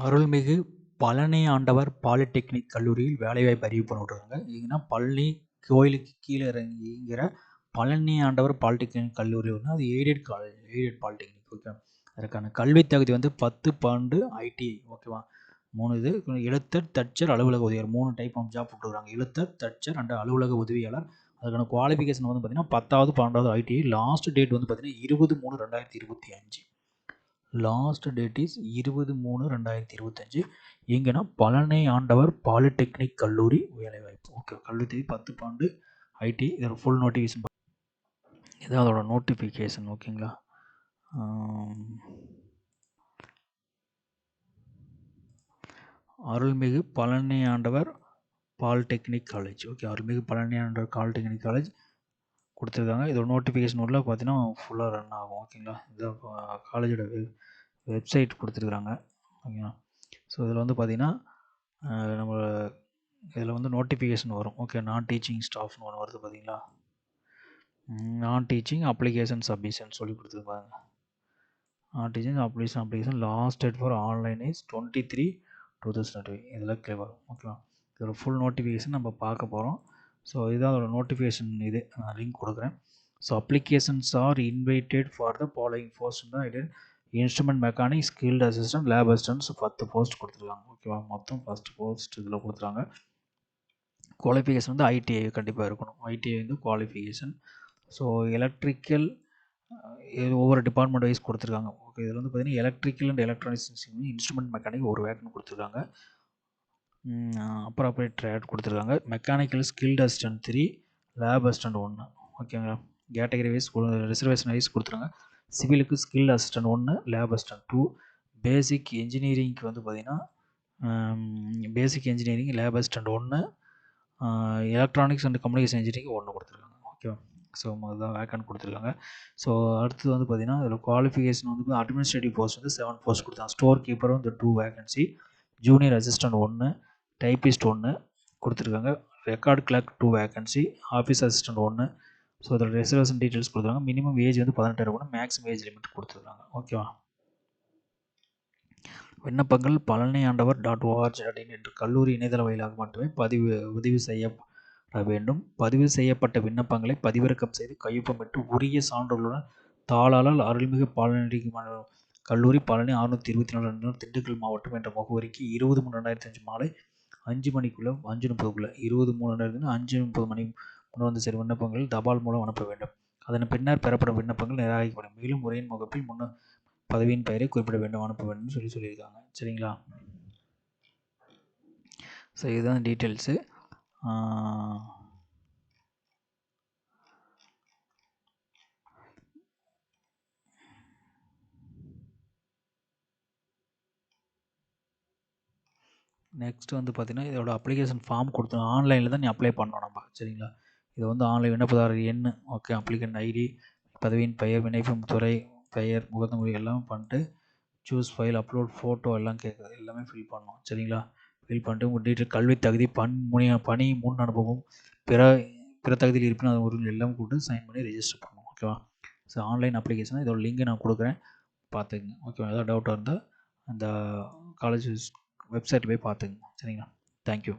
அருள்மிகு பழனி ஆண்டவர் பாலிடெக்னிக் கல்லூரியில் வேலைவாய்ப்பு அறிவிப்பு விட்டுருக்காங்க. இதுனா பழனி கோயிலுக்கு கீழே இறங்கிங்கிற பழனி ஆண்டவர் பாலிடெக்னிக் கல்லூரி வந்து அது aided college, aided polytechnic. Okay, அதற்கான கல்வி தகுதி வந்து 10 பன்னெண்டு ஐடிஐ. ஓகேவா, 3 இது எழுத்தர், தச்சர், அலுவலக உதவியாளர் 3 டைப் ஆஃப் ஜாப் போட்டுருக்காங்க. எழுத்தர், தச்சர் அண்ட் அலுவலக உதவியாளர். அதுக்கான குவாலிஃபிகேஷன் வந்து பார்த்தீங்கன்னா 10வது 12வது ஐடிஐ. லாஸ்ட் டேட் வந்து பார்த்தீங்கன்னா 20/3/2025. Last date is 20/3/2025. எங்கன்னா பழனி ஆண்டவர் பாலிடெக்னிக் கல்லூரி வேலைவாய்ப்பு. ஓகே, கல்வி 10 பன்னெண்டு ஐடி. இதோட ஃபுல் நோட்டிஃபிகேஷன் இதான் அதோட நோட்டிஃபிகேஷன். ஓகேங்களா, அருள்மிகு பழனி ஆண்டவர் பாலிடெக்னிக் காலேஜ். ஓகே, அருள்மிகு பழனி ஆண்டவர் பாலிடெக்னிக் காலேஜ் கொடுத்துருக்காங்க. இதோட நோட்டிஃபிகேஷன் உள்ள பார்த்தீங்கன்னா ஃபுல்லாக ரன் ஆகும். ஓகேங்களா, இதான் காலேஜோட வெப்சைட் கொடுத்துருக்குறாங்க. ஓகேங்களா, ஸோ இதில் வந்து பார்த்திங்கன்னா நம்ம இதில் வந்து நோட்டிஃபிகேஷன் வரும். ஓகே, நான் டீச்சிங் ஸ்டாஃப்னு ஒன்று வருது பார்த்தீங்களா, நான் டீச்சிங் அப்ளிகேஷன் சப்மிஷன் சொல்லி கொடுத்துருப்பாங்க. நான் teaching application last date for online is 23/2020. இதெல்லாம் கிளியர் வரும். ஓகேவா, இதோட ஃபுல் நோட்டிஃபிகேஷன் நம்ம பார்க்க போகிறோம். ஸோ இதுதான் அதோட நோட்டிஃபிகேஷன். இது நான் லிங்க் கொடுக்குறேன். So applications R invited for the following post தான் இது. Instrument mechanic, skilled assistant, lab assistants 10 post கொடுத்துருக்காங்க. ஓகேவா, மொத்தம் ஃபஸ்ட் போஸ்ட் இதில் கொடுத்துருக்காங்க. குவாலிஃபிகேஷன் வந்து ஐடிஐ கண்டிப்பாக இருக்கணும். ஐடிஐ வந்து குவாலிஃபிகேஷன். ஸோ எலக்ட்ரிக்கல் ஒவ்வொரு டிபார்ட்மெண்ட் வைஸ் கொடுத்துருக்காங்க. ஓகே, இதில் வந்து பார்த்தீங்கன்னா electrical and electronics instrument mechanic ஒரு வேக்கன் கொடுத்துருக்காங்க. அப்புறம் அப்படியே ட்ரேட் கொடுத்துருக்காங்க. Mechanical skilled assistant 3, lab assistant 1. ஓகேங்களா, கேட்டகரி வைஸ் ரிசர்வேஷன் வைஸ் கொடுத்துருக்காங்க. சிவிலுக்கு ஸ்கில் அசிஸ்டன்ட் 1, லேப் அசிஸ்டன்ட் 2. பேசிக் இன்ஜினியரிங்க்கு வந்து பார்த்திங்கன்னா பேசிக் engineering lab assistant 1, electronics and communication engineering 1 கொடுத்துருக்காங்க. ஓகேவா, ஸோ அதுதான் வேக்கன்ட் கொடுத்துருக்காங்க. ஸோ அடுத்தது வந்து பார்த்திங்கன்னா இதில் குவாலிஃபிகேஷன் வந்து அட்மினிஸ்ட்ரேட்டிவ் போஸ்ட் வந்து 7 போஸ்ட் கொடுத்தாங்க. ஸ்டோர் கீப்பரும் வந்து 2 வேகன்சி, ஜூனியர் அசிஸ்டன்ட் 1, டைப்பிஸ்ட் 1 கொடுத்துருக்காங்க. Record clerk 2 vacancy, office assistant 1. So இதோட ரிசர்வேஷன் டீட்டெயில்ஸ் கொடுத்துருக்காங்க. மினிமம் ஏஜ் வந்து 18 இருக்கணும், மேக்ஸிமம் ஏஜ் லிமிட் கொடுத்துருக்காங்க. ஓகேவா, விண்ணப்பங்கள் பழனியாண்டவர்.org.in என்ற கல்லூரி இணையதள வாயிலாக மட்டுமே பதிவு செய்யப்பட வேண்டும். பதிவு செய்யப்பட்ட விண்ணப்பங்களை பதிவிறக்கம் செய்து கையொப்பமிட்டு உரிய சான்றுகளுடன் தாளாளர் அருள்மிகு பழனி கல்லூரி பழனி 624 திண்டுக்கல் மாவட்டம் என்ற முகவரிக்கு 20/3/2025 மாலை 5 மணிக்குள்ள 5:30 20/3/2025 5:30 மணி முன் வந்து சேரும் விண்ணப்பங்கள் தபால் மூலம் அனுப்ப வேண்டும். அதன் பின்னர் பெறப்படும் விண்ணப்பங்கள் நிராகரிக்கப்படும். மேலும் உரையின் முகப்பில் முன்னர் பதவியின் பெயரை குறிப்பிட வேண்டும், அனுப்ப வேண்டும் சொல்லியிருக்காங்க. சரிங்களா, ஸோ இதுதான் டீட்டெயில்ஸு. நெக்ஸ்ட் வந்து பார்த்தீங்கன்னா இதோட அப்ளிகேஷன் ஃபார்ம் கொடுத்தோம். ஆன்லைனில் தான் நீ அப்ளை பண்ணணும் நம்ம. சரிங்களா, இது வந்து ஆன்லைன் விண்ணப்பதாரர் எண், ஓகே, அப்ளிகண்ட் ஐடி, பதவியின் பெயர், விண்ணப்பம் துறை பெயர், முகத்தமொழி எல்லாம் பண்ணிட்டு சூஸ் ஃபைல், அப்லோட் ஃபோட்டோ எல்லாம் கேட்குது. எல்லாமே ஃபில் பண்ணணும். சரிங்களா, ஃபில் பண்ணிட்டு உங்கள் டீட்டெயில், கல்வி தகுதி, பணி முன் அனுபவம், பிற தகுதியில் இருப்பினும் அது ஒரு எல்லாம் கூப்பிட்டு சைன் பண்ணி ரெஜிஸ்டர் பண்ணணும். ஓகேவா, ஸோ ஆன்லைன் அப்ளிகேஷன் இதோட லிங்கை நான் கொடுக்குறேன், பார்த்துக்குங்க. ஓகேவா, ஏதாவது டவுட்டாக இருந்தால் அந்த காலேஜ் வெப்சைட்டில் போய் பார்த்துக்குங்க. சரிங்களா, தேங்க்யூ.